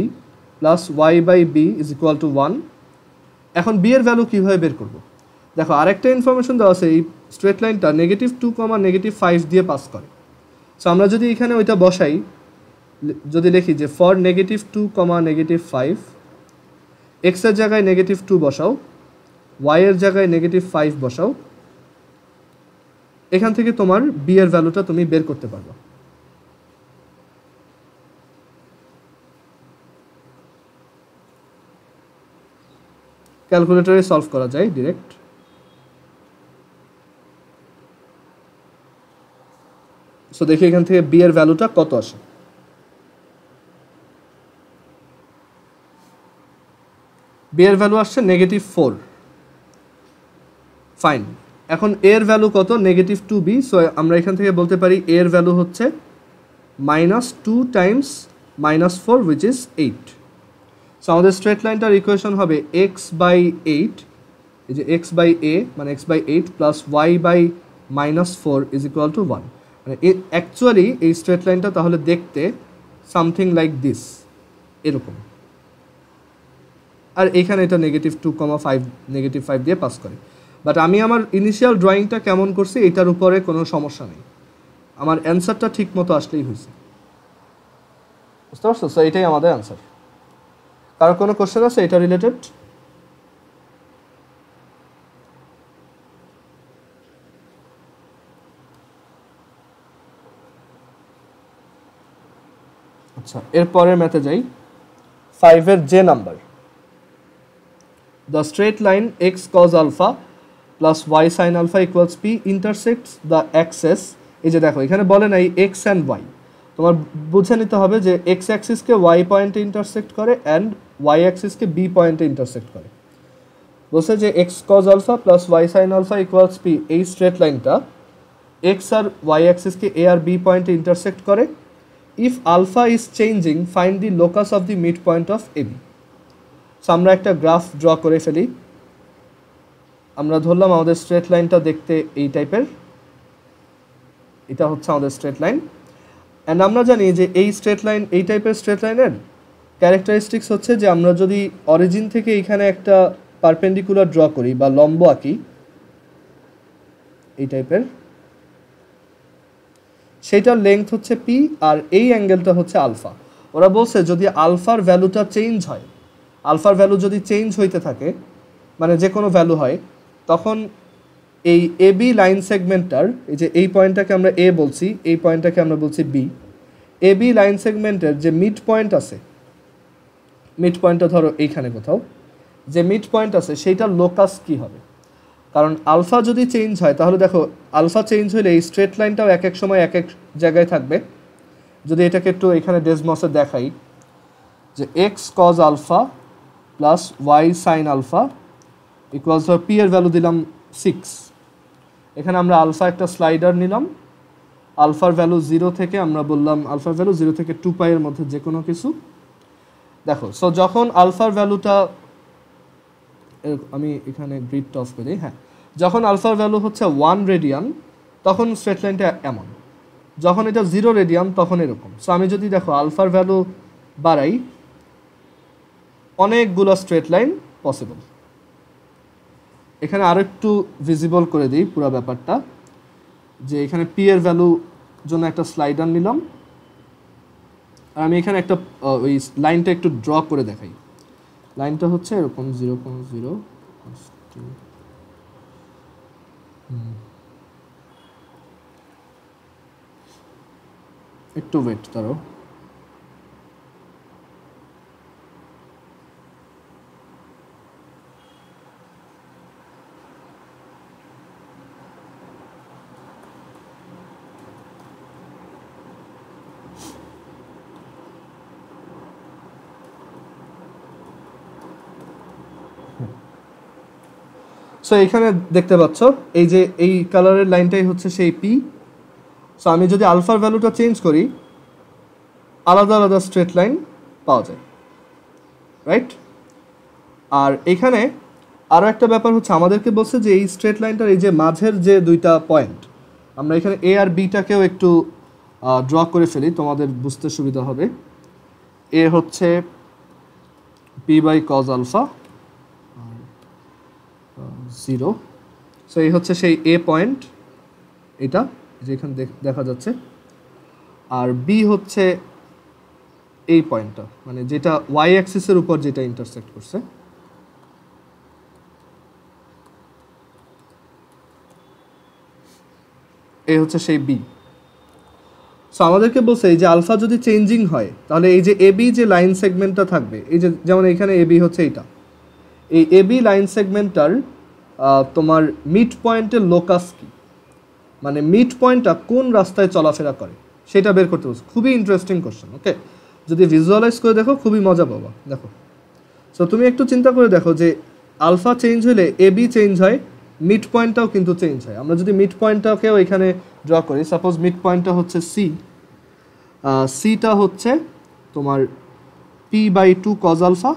Speaker 1: plus Y by B is equal to 1। এখন বি এর ভ্যালু কীভাবে বের করব? দেখো আরেকটা ইনফরমেশন দেওয়া আছে, এই স্ট্রেট লাইনটা -2, -5 দিয়ে পাস করে। সো আমরা যদি এখানে ওইটা বসাই, যদি লিখি যে ফর -2, -5, এক্স এর জায়গায় -2 বসাও, ওয়াই এর জায়গায় -5 বসাও, এখান থেকে তোমার বি এর ভ্যালুটা তুমি বের করতে পারবে। ক্যালকুলেটরে সলভ করা যায় ডিরেক্ট। সো দেখি এখান থেকে বি এর ভ্যালুটা কত আসে। বি এর ভ্যালু আসছে -4। ফাইন, এখন এ এর ভ্যালু কত? -2b। সো আমরা এখান থেকে বলতে পারি এ এর ভ্যালু হচ্ছে -2 টাইমস -4 উইচ ইজ 8। সো আমাদের স্ট্রেট লাইনটার ইকুয়েশন হবে এক্স বাই 8, এই যে এক্স বাই এ মানে X by 8 plus Y by -4 is equal to 1। মানে অ্যাকচুয়ালি এই স্ট্রেট লাইনটা তাহলে দেখতে সামথিং লাইক দিস, এরকম। আর এখানে এটা -2, -5 দিয়ে পাস করে। বাট আমি আমার ইনিশিয়াল ড্রয়িংটা কেমন করছি এটার উপরে কোনো সমস্যা নেই, আমার অ্যান্সারটা ঠিক মতো আসলেই হয়েছে। বুঝতে পারছো? সো এটাই আমাদের অ্যান্সার। কারো কোনো কোশ্চেন আছে এটা রিলেটেড? আচ্ছা, এরপরের ম্যাথে যাই। 5 যে number, the straight line x cos alpha plus Y sine alpha equals p intersects the axes. এই যে দেখো এখানে বলে নাই এক্স অ্যান্ড ওয়াই, তোমার বুঝে নিতে হবে যে এক্স অ্যাক্সিসকে ওয়াই পয়েন্টে ইন্টারসেক্ট করে অ্যান্ড ওয়াই অ্যাক্সিসকে বি পয়েন্টে ইন্টারসেক্ট করে। বলছে যে X cos alpha plus Y sine alpha equals P, এই স্ট্রেট লাইনটা এক্স আর ওয়াই অ্যাক্সিসকে এ আর বি পয়েন্টে ইন্টারসেক্ট করে। If alpha is changing find the locus of the mid point of A B. So আমরা একটা গ্রাফ ড্র করে ফেলি। আমরা ধরলাম আমাদের স্ট্রেট লাইনটা দেখতে এই টাইপের, এটা হচ্ছে আমাদের স্ট্রেট লাইন। অ্যান্ড আমরা জানি যে এই স্ট্রেট লাইন, এই টাইপের স্ট্রেট লাইনের ক্যারেক্টারিস্টিক্স হচ্ছে যে আমরা যদি অরিজিন থেকে এইখানে একটা পারপেন্ডিকুলার ড্র করি বা লম্ব আঁকি এই টাইপের, সেইটার লেংথ হচ্ছে পি আর এই অ্যাঙ্গেলটা হচ্ছে আলফা। ওরা বলছে যদি আলফার ভ্যালুটা চেঞ্জ হয়, আলফার ভ্যালু যদি চেঞ্জ হইতে থাকে, মানে যে কোনো ভ্যালু হয়, তখন এই এ বি লাইন সেগমেন্টটার, এই যে এই পয়েন্টটাকে আমরা এ বলছি, এই পয়েন্টটাকে আমরা বলছি বি, এ বি লাইন সেগমেন্টের যে মিড পয়েন্ট আছে, মিড পয়েন্টটা ধরো এইখানে কোথাও, যে মিড পয়েন্ট আছে সেইটার লোকাস কি হবে? কারণ আলফা যদি চেঞ্জ হয় তাহলে দেখো আলফা চেঞ্জ হলে এই স্ট্রেট লাইনটাও এক এক সময় এক এক জায়গায় থাকবে। যদি এটাকে একটু এখানে ডেসমসে দেখাই যে X cos alpha plus Y sine alpha equals P এর ভ্যালু দিলাম 6। এখানে আমরা আলফা একটা স্লাইডার নিলাম, আলফার ভ্যালু 0 থেকে আমরা বললাম আলফার ভ্যালু 0 থেকে 2π এর মধ্যে যে কোনো কিছু। দেখো সো যখন আলফার ভ্যালুটা, আমি এখানে গ্রিডটা অফ করে দিই, হ্যাঁ, যখন আলফার ভ্যালু হচ্ছে 1 রেডিয়ান তখন স্ট্রেট লাইনটা এমন, যখন এটা 0 রেডিয়ান তখন এরকম। সো আমি যদি দেখো আলফার ভ্যালু বাড়াই, অনেকগুলো স্ট্রেট লাইন পসিবল। এখানে আরো একটু ভিজিবল করে দিই পুরো ব্যাপারটা, যে এখানে পি এর ভ্যালু জন্য একটা স্লাইডার নিলাম, আর আমি এখানে একটা ওই লাইনটা একটু ড্র করে দেখাই। লাইনটা হচ্ছে এরকম 0.0 একটু ওয়েট করো। সো এখানে দেখতে পাচ্ছ এই যে এই কালারের লাইনটাই হচ্ছে সেই পি। সো আমি যদি আলফার ভ্যালুটা চেঞ্জ করি আলাদা আলাদা স্ট্রেট লাইন পাওয়া যায়, রাইট? আর এখানে আরও একটা ব্যাপার হচ্ছে আমাদেরকে বলছে যে এই স্ট্রেট লাইনটার এই যে মাঝের যে দুইটা পয়েন্ট, আমরা এখানে এ আর বিটাকেও একটু ড্র করে ফেলি, তোমাদের বুঝতে সুবিধা হবে। এ হচ্ছে P by cos alpha 0। So এই হচ্ছে সেই এ পয়েন্ট, এটা যেখানে দেখা যাচ্ছে। আর বি হচ্ছে এই পয়েন্টটা, মানে যেটা ওয়াই অ্যাক্সিসের উপর যেটা ইন্টারসেক্ট করছে। এই হচ্ছে সেই বি। সো আমাদেরকে বলছে এই যে আলফা যদি চেঞ্জিং হয় তাহলে এই যে এবি যে লাইন সেগমেন্টটা থাকবে, এই যে যেমন এখানে এবি হচ্ছে এইটা, এই এবি লাইন সেগমেন্টটার তোমার মিড পয়েন্টের লোকাস কি, মানে মিড পয়েন্টটা কোন রাস্তায় চলাফেরা করে সেটা বের করতে বলছে। খুবই ইন্টারেস্টিং কোশ্চেন, ওকে? যদি ভিজুয়ালাইজ করে দেখো খুবই মজা পাবা। দেখো, সো তুমি একটু চিন্তা করে দেখো যে আলফা চেঞ্জ হলে এবি চেঞ্জ হয়, মিড পয়েন্টটাও কিন্তু চেঞ্জ হয়। আমরা যদি মিড পয়েন্টটাকেও এখানে ড্র করি, সাপোজ মিড পয়েন্টটা হচ্ছে সি, সিটা হচ্ছে তোমার পি বাই 2 কজ আলফা।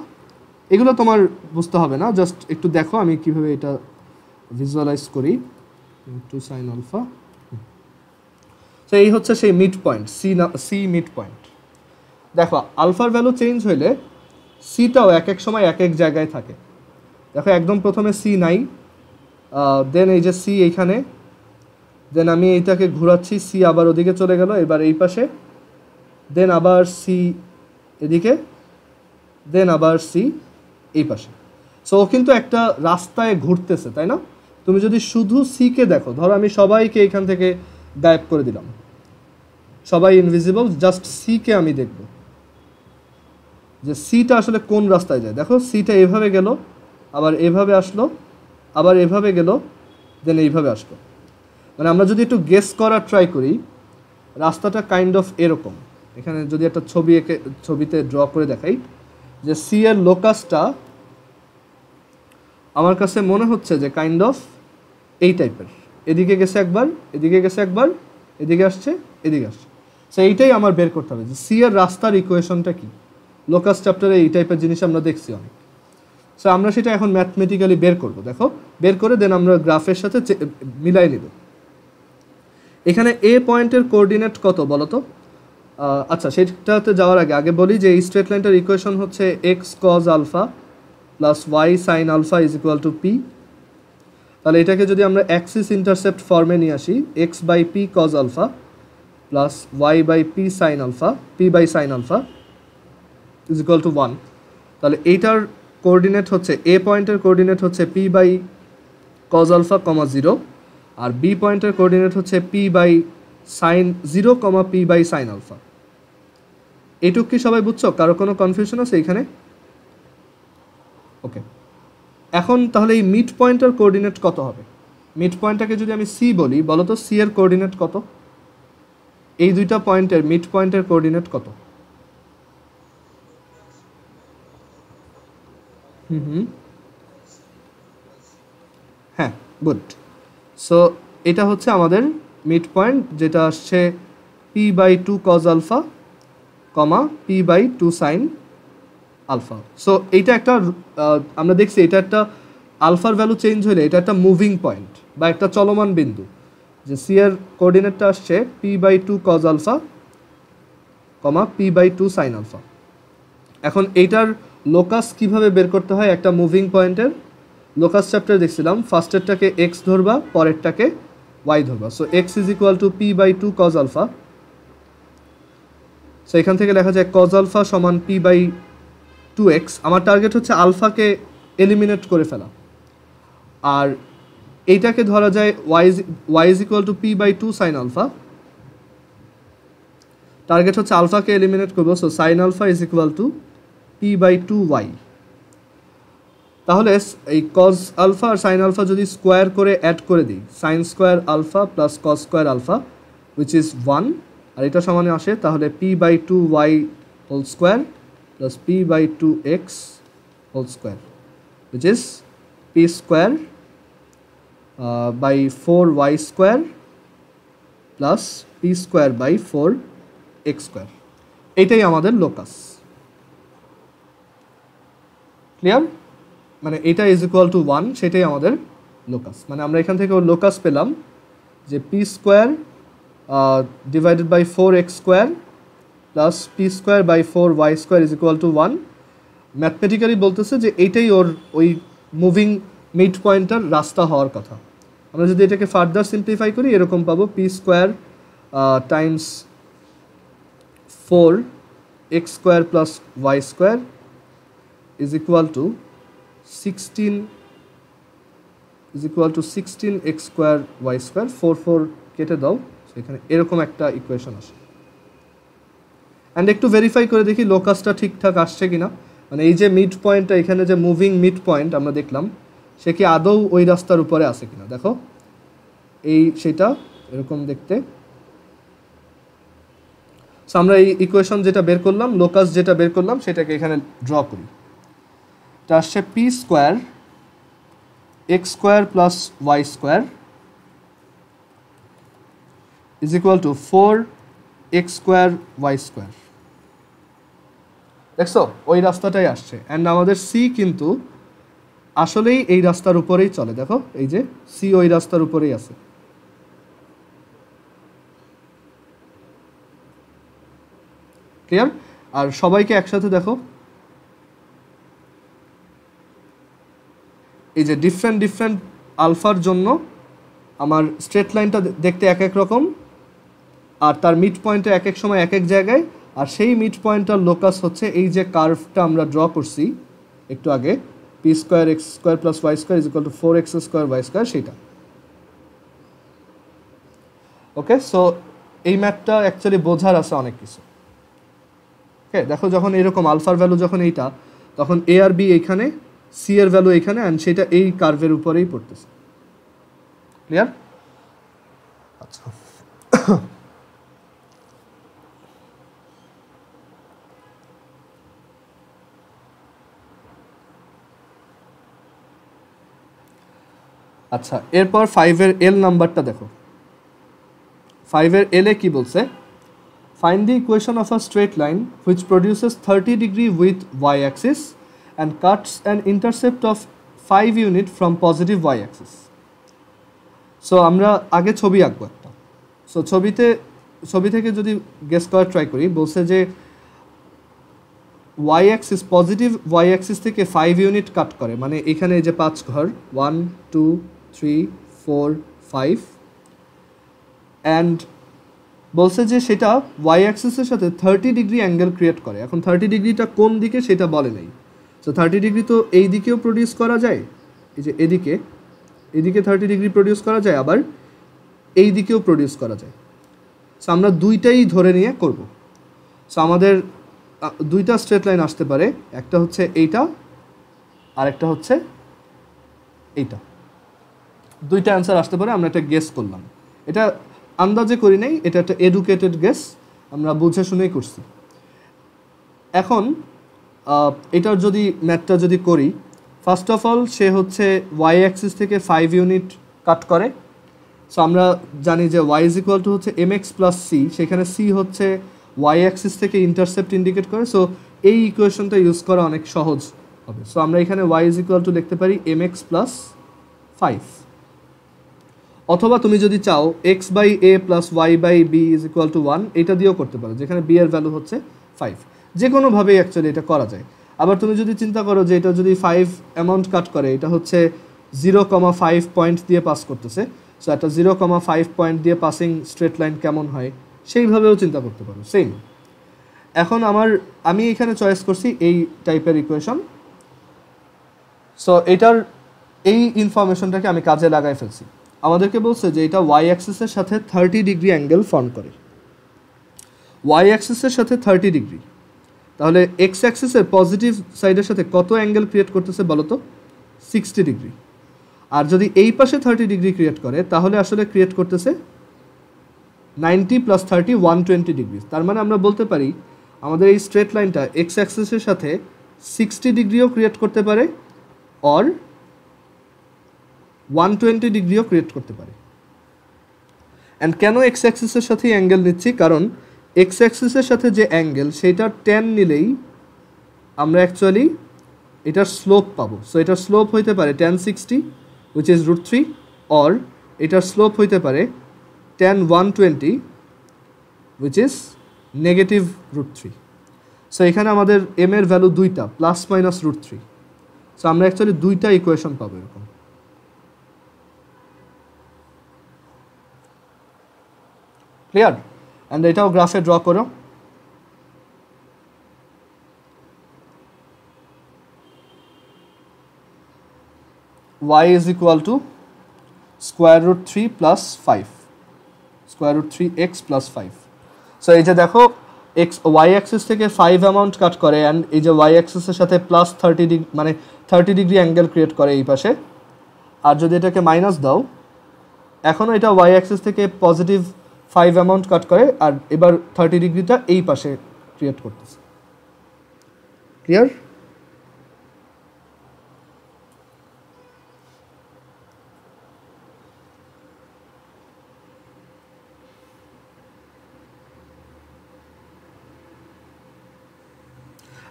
Speaker 1: এগুলো তোমার বুঝতে হবে না, জাস্ট একটু দেখো আমি কীভাবে এটা ভিজুয়ালাইজ করি। 2 সাইন আলফা। তো এই হচ্ছে সেই mid point, C mid point. দেখো আলফার ভ্যালু চেঞ্জ হইলে সিটাও এক এক সময় এক এক জায়গায় থাকে। দেখো একদম প্রথমে সি নাই, দেন এই যে সি এইখানে, দেন আমি এইটাকে ঘোরাচ্ছি, সি আবার ওদিকে চলে গেল, এবার এই পাশে, দেন আবার সি এদিকে, দেন আবার সি এই পাশে। সো ও কিন্তু একটা রাস্তায় ঘুরতেছে, তাই না? তুমি যদি শুধু সিকে দেখো, ধরো আমি সবাইকে এখান থেকে গায়েব করে দিলাম, সবাই ইনভিজিবল, জাস্ট সিকে আমি দেখব যে সিটা আসলে কোন রাস্তায় যায়। দেখো সিটা এভাবে গেল, আবার এভাবে আসলো, আবার এভাবে গেল, দেন এইভাবে আসলো। মানে আমরা যদি একটু গেস করার ট্রাই করি, রাস্তাটা কাইন্ড অফ এরকম। এখানে যদি একটা ছবিতে ড্র করে দেখাই, যে সি এর লোকাসটা আমার কাছে মনে হচ্ছে যে কাইন্ড অফ এই টাইপের, এদিকে গেছে একবার, এদিকে গেছে একবার, এদিকে আসছে, এদিকে আসছে। সো এইটাই আমার বের করতে হবে যে সি এর রাস্তার ইকুয়েশনটা কি। লোকাস চ্যাপ্টারে এই টাইপের জিনিস আমরা দেখছি অনেক। সো আমরা সেটা এখন ম্যাথমেটিক্যালি বের করব। দেখো বের করে দেন আমরা গ্রাফের সাথে মিলাই নেব। এখানে এ পয়েন্টের কোঅর্ডিনেট কত বলো তো? আচ্ছা, সেটাতে যাওয়ার আগে বলি যে এই স্ট্রেট লাইনটার ইকুয়েশন হচ্ছে X cos alpha plus Y sine alpha is equal to P. তাহলে এটাকে যদি আমরা অ্যাক্সিস ইন্টারসেপ্ট ফর্মে নিয়ে আসি, X by P cos alpha plus Y by P sine alpha, P by sine alpha is equal to 1। তাহলে এইটার coordinate হচ্ছে, এ পয়েন্টের কোঅর্ডিনেট হচ্ছে P by cos alpha comma 0, আর বি পয়েন্টের কোঅর্ডিনেট হচ্ছে P by sine 0 comma P by sine alpha. এইটুক কি সবাই বুঝছো? কারো কোনো কনফিউশন আছে এইখানে? ওকে, এখন তাহলে এই মিড পয়েন্টের কোঅর্ডিনেট কত হবে? মিড পয়েন্টটাকে যদি আমি সি বলি, বলো তো সি এর কোঅর্ডিনেট কত? এই দুইটা পয়েন্টের মিড পয়েন্টের কোঅর্ডিনেট কত? হ্যাঁ, গুড। সো এটা হচ্ছে আমাদের মিড পয়েন্ট, যেটা আসছে P by 2 cos alpha comma P by 2 sine alpha. So এইটা একটা আমরা দেখছি এটা একটা আলফার ভ্যালু চেঞ্জ হলে এটা একটা মুভিং পয়েন্ট বা একটা চলমান বিন্দু, যে সি এর কোঅর্ডিনেটটা আসছে P by 2 cos alpha comma P by 2 sine alpha. এখন এইটার লোকাস কিভাবে বের করতে হয় একটা মুভিং পয়েন্টের? লোকাস চ্যাপ্টার দেখছিলাম, ফার্স্টেরটাকে এক্স ধরবা, পরেরটাকে ওয়াই ধরবা। So X is equal to P by 2 cos alpha. So এখান থেকে লেখা যায় কজ আলফা সমান পি বাই 2x। আমার টার্গেট হচ্ছে আলফাকে এলিমিনেট করে ফেলা। আর এইটাকে ধরা যায় y is equal to p/2 sin alpha। Target হচ্ছে আলফাকে এলিমিনেট করবো, so sin alpha is equal to p/2y। তাহলে এই cos alpha আর sin alpha যদি স্কোয়ার করে অ্যাড করে দিই, sin square alpha plus cos square alpha which is 1, আর এটা সমানে আসে, তাহলে p/2y whole square plus p/2x whole square which is p square by 4y square plus p square by 4x square. এইটাই আমাদের লোকাস। ক্লিয়ার? মানে এটা is equal to 1, সেটাই আমাদের লোকাস। মানে আমরা এখান থেকে লোকাস পেলাম যে p square divided by 4x square plus p square by 4y square is equal to 1। Mathematically বলতেছে যে এইটাই ওর ওই মুভিং মিড পয়েন্টার রাস্তা হওয়ার কথা। আমরা যদি এটাকে ফার্দার সিম্পলিফাই করি এরকম পাবো p square Times 4x square plus y square is equal two 16x square y square. 4 কেটে দাও, সেখানে এরকম একটা ইকুয়েশন আসে। অ্যান্ড একটু ভেরিফাই করে দেখি লোকাসটা ঠিকঠাক আসছে কিনা, মানে এই যে মিড পয়েন্টটা এখানে যে মুভিং মিড পয়েন্ট আমরা দেখলাম সে কি আদৌ ওই রাস্তার উপরে আছে কিনা। দেখো এই সেটা এরকম দেখতে। সো আমরা এই ইকুয়েশন যেটা বের করলাম, লোকাস যেটা বের করলাম, সেটাকে এখানে ড্র করি। এটা আসছে P square X square plus Y square is equal to 4x square Y square. দেখছো ওই রাস্তাটাই আসছে। অ্যান্ড আমাদের সি কিন্তু আসলেই এই রাস্তার উপরেই চলে। দেখো এই যে সি ওই রাস্তার উপরেই আছে। ক্লিয়ার? আর সবাইকে একসাথে দেখো, এই যে ডিফারেন্ট আলফার জন্য আমার স্ট্রেট লাইনটা দেখতে এক এক রকম, আর তার মিড পয়েন্টে এক এক সময় এক এক জায়গায়। আর সেই মিড পয়েন্টটার লোকাস হচ্ছে এই যে কার্ভটা আমরা ড্র করছি একটু আগে, P square X square plus Y square is equal to 4x square Y square, সেইটা। ওকে, সো এই ম্যাথটা অ্যাকচুয়ালি বোঝার আছে অনেক কিছু। ওকে, দেখো যখন এরকম আলফার ভ্যালু যখন এইটা, তখন এ আর বি এইখানে, সি এর ভ্যালু এইখানে, অ্যান্ড সেটা এই কার্ভের উপরেই পড়তেছে। ক্লিয়ার? আচ্ছা, আচ্ছা এরপর 5-এর এল নাম্বারটা দেখো। 5-এর এলে কি বলছে? Find the equation of a straight line which produces 30 degree with Y axis and cuts an intercept of 5 unit from positive Y axis. So আমরা আগে ছবি আঁকবো একটা। সো ছবি থেকে যদি গেস করার ট্রাই করি, বলছে যে Y axis, positive Y axis থেকে 5 ইউনিট কাট করে, মানে এখানে এই যে 5 ঘর, 1 2 3 4 5, অ্যান্ড বলছে যে সেটা ওয়াই অ্যাক্সিসের সাথে 30 ডিগ্রি অ্যাঙ্গেল ক্রিয়েট করে। এখন 30 ডিগ্রিটা কোন দিকে সেটা বলে নাই। সো 30 ডিগ্রি তো এই দিকেও প্রডিউস করা যায়, এই যে এদিকে 30 ডিগ্রি প্রডিউস করা যায়, আবার এই দিকেও প্রডিউস করা যায়। সো আমরা দুইটাই ধরে নিয়ে করব। সো আমাদের দুইটা স্ট্রেট লাইন আসতে পারে, একটা হচ্ছে এইটা আর একটা হচ্ছে এইটা। দুইটা অ্যান্সার আসতে পারে, আমরা একটা গেস করলাম। এটা আন্দাজে করি নাই, এটা একটা এডুকেটেড গেস, আমরা বুঝে শুনেই করছি। এখন এটার যদি ম্যাথটা যদি করি, ফার্স্ট অফ অল সে হচ্ছে ওয়াই অ্যাক্সিস থেকে 5 ইউনিট কাট করে। সো আমরা জানি যে ওয়াই ইজ ইকুয়াল টু হচ্ছে এম এক্স প্লাস সি, সেখানে সি হচ্ছে ওয়াই অ্যাক্সিস থেকে ইন্টারসেপ্ট ইন্ডিকেট করে। সো এই ইকুয়েশনটা ইউজ করা অনেক সহজ হবে। সো আমরা এখানে ওয়াই ইজ ইকুয়াল টু লিখতে পারি এম এক্স প্লাস 5, অথবা তুমি যদি চাও X by A plus Y by B is equal to 1, এটা দিয়েও করতে পারো, যেখানে বি এর ভ্যালু হচ্ছে 5। যে কোনোভাবেই অ্যাকচুয়ালি এটা করা যায়। আবার তুমি যদি চিন্তা করো যে এটা যদি 5 অ্যামাউন্ট কাট করে, এটা হচ্ছে 0,5 পয়েন্ট দিয়ে পাস করতেছে, সো একটা 0,5 পয়েন্ট দিয়ে পাসিং স্ট্রেট লাইন কেমন হয় সেইভাবেও চিন্তা করতে পারো, সেম। এখন আমি এখানে চয়েস করছি এই টাইপের ইকুয়েশন। সো এটার এই ইনফরমেশনটাকে আমি কাজে লাগাই ফেলছি। আমাদেরকে বলছে যে এটা ওয়াই অ্যাক্সিসের সাথে 30 ডিগ্রি অ্যাঙ্গেল ফর্ম করে। ওয়াই অ্যাক্সিসের সাথে 30 ডিগ্রি, তাহলে এক্স অ্যাক্সিসের পজিটিভ সাইডের সাথে কত অ্যাঙ্গেল ক্রিয়েট করতেছে বলো তো? 60 ডিগ্রি। আর যদি এই পাশে 30 ডিগ্রি ক্রিয়েট করে তাহলে আসলে ক্রিয়েট করতেছে 90 + 30 120 ডিগ্রি। তার মানে আমরা বলতে পারি আমাদের এই স্ট্রেট লাইনটা এক্স অ্যাক্সিসের সাথে 60 ডিগ্রিও ক্রিয়েট করতে পারে অর 120 ডিগ্রিও ক্রিয়েট করতে পারে। অ্যান্ড কেন এক্স অ্যাক্সিসের সাথে অ্যাঙ্গেল নিচ্ছি? কারণ এক্স অ্যাক্সিসের সাথে যে অ্যাঙ্গেল সেটা 10 নিলেই আমরা অ্যাকচুয়ালি এটার স্লোপ পাবো। সো এটার স্লোপ হইতে পারে tan 60 which is √3 অর এটার স্লোপ হইতে পারে tan 120 which is -√3। সো এখানে আমাদের m এর ভ্যালু দুইটা ±√3। সো আমরা অ্যাকচুয়ালি দুইটা ইকুয়েশন পাবো এরকম। ক্লিয়ার? অ্যান্ড এটাও গ্রাফে ড্র করো। y is equal to √3 + 5, √3x + 5। So এই যে দেখো এক্স ওয়াই অ্যাক্সিস থেকে 5 অ্যামাউন্ট কাট করে অ্যান্ড এই যে ওয়াই অ্যাক্সিসের সাথে +30 ডিগ্রি মানে 30 ডিগ্রি অ্যাঙ্গেল ক্রিয়েট করে এই পাশে। আর যদি এটাকে মাইনাস দাও, এখনও এটা ওয়াই অ্যাক্সিস থেকে পজিটিভ 5 অ্যামাউন্ট কাট করে আর এবার 30 ডিগ্রিটা এই পাশে ক্রিয়েট করতেছে। ক্লিয়ার?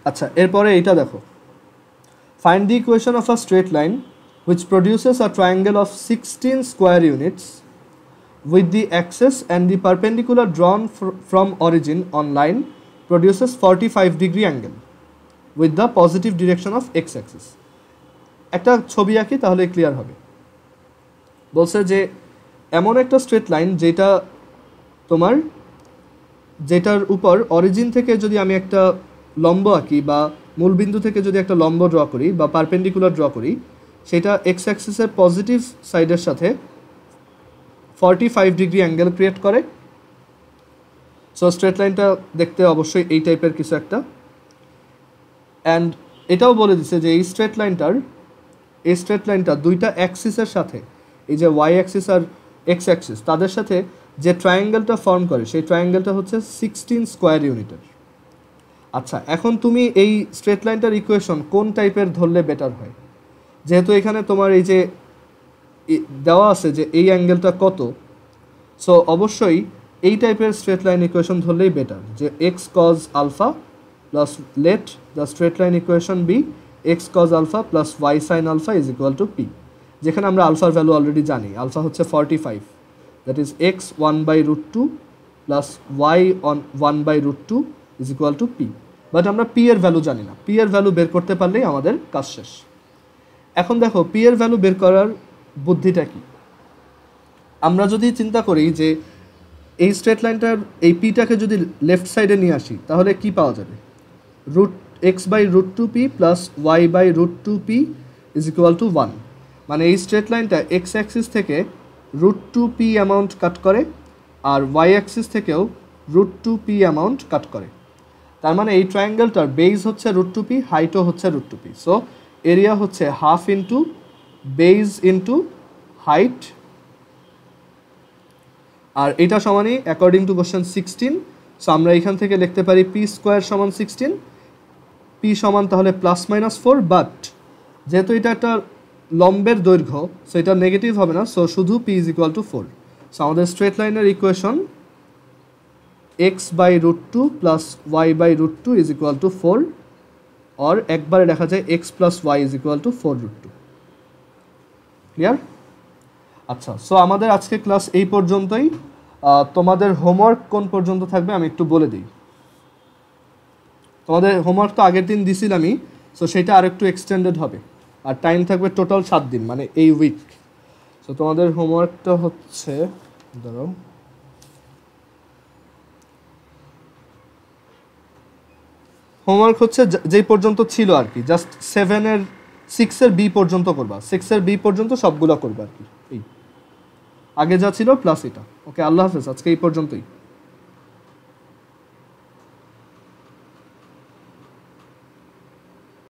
Speaker 1: আচ্ছা, এরপরে এইটা দেখো, find the equation of a straight line which produces a triangle of 16 square units with the axis and the perpendicular drawn from origin on line produces 45 degree angle with the positive direction of x axis। একটা ছবি আঁকি তাহলে clear হবে। বলছে যে এমন একটা straight line যেটার উপর অরিজিন থেকে যদি আমি একটা লম্ব আঁকি বা মূলবিন্দু থেকে যদি একটা লম্ব ড্র করি বা পারপেন্ডিকুলার ড্র করি, সেটা এক্স অ্যাক্সিসের পজিটিভ সাইডের সাথে 45 ডিগ্রি অ্যাঙ্গেল ক্রিয়েট করে। সো স্ট্রেট লাইনটা দেখতে অবশ্যই এই টাইপের কিছু একটা। অ্যান্ড এটাও বলে দিচ্ছে যে এই স্ট্রেট লাইনটা দুইটা অ্যাক্সিসের সাথে, এই যে ওয়াই অ্যাক্সিস আর এক্স অ্যাক্সিস, তাদের সাথে যে ট্রায়াঙ্গেলটা ফর্ম করে সেই ট্রায়াঙ্গেলটা হচ্ছে 16 স্কোয়ার ইউনিটের। আচ্ছা, এখন তুমি এই স্ট্রেট লাইনটার ইকুয়েশন কোন টাইপের ধরলে বেটার হয়? যেহেতু এখানে তোমার এই যে দেওয়া আছে যে এই অ্যাঙ্গেলটা কত, সো অবশ্যই এই টাইপের স্ট্রেট লাইন ইকুয়েশন ধরলেই বেটার, যে X cos alpha plus let the straight line equation be X cos alpha plus Y sine alpha is equal to P. যেখানে আমরা আলফার ভ্যালু অলরেডি জানি, আলফা হচ্ছে 45, that is X 1/√2 plus Y 1/√2 is equal to P. But আমরা P এর value জানি না। P এর ভ্যালু বের করতে পারলেই আমাদের কাজ শেষ। এখন দেখো পি এর ভ্যালু বের করার বুদ্ধিটা কি। আমরা যদি চিন্তা করি যে এই স্ট্রেট লাইনটার এই পিটাকে যদি লেফট সাইডে নিয়ে আসি তাহলে কি পাওয়া যাবে? x/√2p plus y/√2p is equal to 1। মানে এই স্ট্রেট লাইনটা এক্স অ্যাক্সিস থেকে √2p অ্যামাউন্ট কাট করে আর ওয়াই অ্যাক্সিস থেকেও √2p অ্যামাউন্ট কাট করে। তার মানে এই ট্রায়াঙ্গেলটার বেস হচ্ছে √2p, হাইটও হচ্ছে √2p। সো এরিয়া হচ্ছে half into base into height, আর এটা সমানই অ্যাকর্ডিং টু কোশ্চেন 16। সো আমরা এখান থেকে লিখতে পারি পি স্কোয়ার সমান 16, পি সমান তাহলে +-4। বাট যেহেতু এটা একটা লম্বের দৈর্ঘ্য, সো এটা নেগেটিভ হবে না, সো শুধু P is equal two 4। So আমাদের স্ট্রেট লাইনের equation x/√2 plus y/√2 is equal two 4, और একবারে লেখা যায় x plus y is equal two 4√2। Clear? আচ্ছা, সো আমাদের আজকে ক্লাস এই পর্যন্তই। তোমাদের হোমওয়ার্ক কোন পর্যন্ত থাকবে আমি একটু বলে দিই। তোমাদের হোমওয়ার্ক তো আগের দিন দিছিলামই, সো সেটা আর একটু এক্সটেন্ডেড হবে, আর টাইম থাকবে টোটাল 7 দিন, মানে এই উইক। সো তোমাদের হোমওয়ার্কটা হচ্ছে, ধরো হোমওয়ার্ক হচ্ছে যেই পর্যন্ত ছিল আর কি, জাস্ট 6 এর বি পর্যন্ত করবা, 6 এর বি পর্যন্ত সবগুলো করবা আর কি। এই আগে যা ছিল প্লাস এটা। ওকে, আল্লাহ হাফেজ, আজকে এই পর্যন্তই।